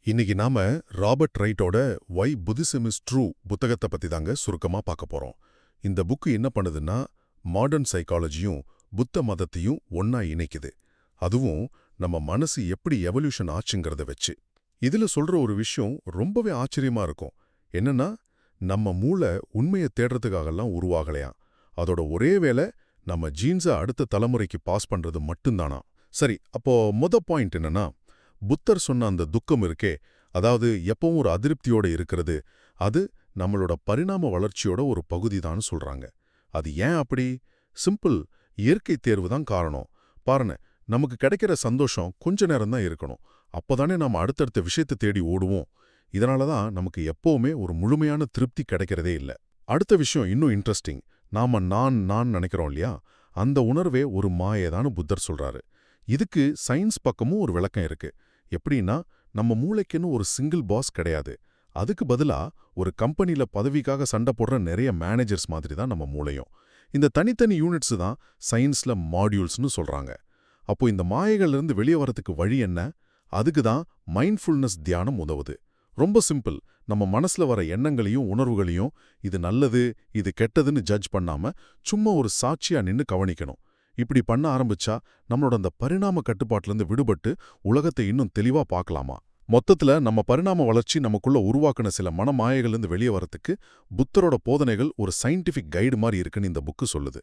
இன்னைக்கு நாம ராபர்ட் ரைட்டோட வை புத்திசம் இஸ் ட்ரூ புத்தகத்தை பத்தி தாங்க சுருக்கமா பார்க்க போறோம். இந்த புக்கு என்ன பண்ணுதுன்னா மாடர்ன் சைக்காலஜியும் புத்த மதத்தையும் ஒன்னா இணைக்குது. அதுவும் நம்ம மனசு எப்படி எவல்யூஷன் ஆச்சுங்கிறத வச்சு. இதுல சொல்ற ஒரு விஷயம் ரொம்பவே ஆச்சரியமா இருக்கும். என்னன்னா நம்ம மூளை உண்மையை தேடுறதுக்காகலாம் உருவாகலையாம். அதோட ஒரே வேலை நம்ம ஜீன்ஸை அடுத்த தலைமுறைக்கு பாஸ் பண்றது மட்டும்தானா. சரி, அப்போ பாயிண்ட் என்னன்னா புத்தர் சொன்ன அந்த துக்கம் இருக்கே, அதாவது எப்பவும் ஒரு அதிருப்தியோட இருக்கிறது, அது நம்மளோட பரிணாம வளர்ச்சியோட ஒரு பகுதிதான்னு சொல்றாங்க. அது ஏன் அப்படி? சிம்பிள், இயற்கை தேர்வு தான் காரணம். பாருங்க, நமக்கு கிடைக்கிற சந்தோஷம் கொஞ்ச நேரம் தான் இருக்கணும். அப்பதானே நாம அடுத்தடுத்த விஷயத்தை தேடி ஓடுவோம். இதனால தான் நமக்கு எப்பவுமே ஒரு முழுமையான திருப்தி கிடைக்கிறதே இல்லை. அடுத்த விஷயம் இன்னும் இன்ட்ரெஸ்டிங். நாம நான் நினைக்கிறோம் இல்லையா, அந்த உணர்வே ஒரு மாயேதான்னு புத்தர் சொல்றாரு. இதுக்கு சயின்ஸ் பக்கமும் ஒரு விளக்கம் இருக்கு. எப்படின்னா, நம்ம மூளைக்குன்னு ஒரு சிங்கிள் பாஸ் கிடையாது. அதுக்கு பதிலா ஒரு கம்பெனில பதவிக்காக சண்டை போடுற நிறைய மேனேஜர்ஸ் மாதிரி தான் நம்ம மூளையும். இந்த தனித்தனி யூனிட்ஸ் தான் சயின்ஸ்ல மாடியூல்ஸ்னு சொல்றாங்க. அப்போ இந்த மாயைகள்ல இருந்து வெளியே வரதுக்கு வழி என்ன? அதுக்கு தான் மைண்ட்ஃபுல்னஸ் தியானம் உதவுது. ரொம்ப சிம்பிள். நம்ம மனசுல வர எண்ணங்களையும் உணர்வுகளையும் இது நல்லது இது கெட்டதுன்னு ஜட்ஜ் பண்ணாம சும்மா ஒரு சாட்சியா நின்னு கவனிக்கணும். இப்படி பண்ண ஆரம்பிச்சா நம்மளோட அந்த பரிணாம கட்டுப்பாட்டிலிருந்து விடுபட்டு உலகத்தை இன்னும் தெளிவா பார்க்கலாமா. மொத்தத்துல நம்ம பரிணாம வளர்ச்சி நமக்குள்ள உருவாக்குன சில மனமாயைகள்லேருந்து வெளியே வரத்துக்கு புத்தரோட போதனைகள் ஒரு சயின்டிஃபிக் கைடு மாதிரி இருக்குன்னு இந்த புக்கு சொல்லுது.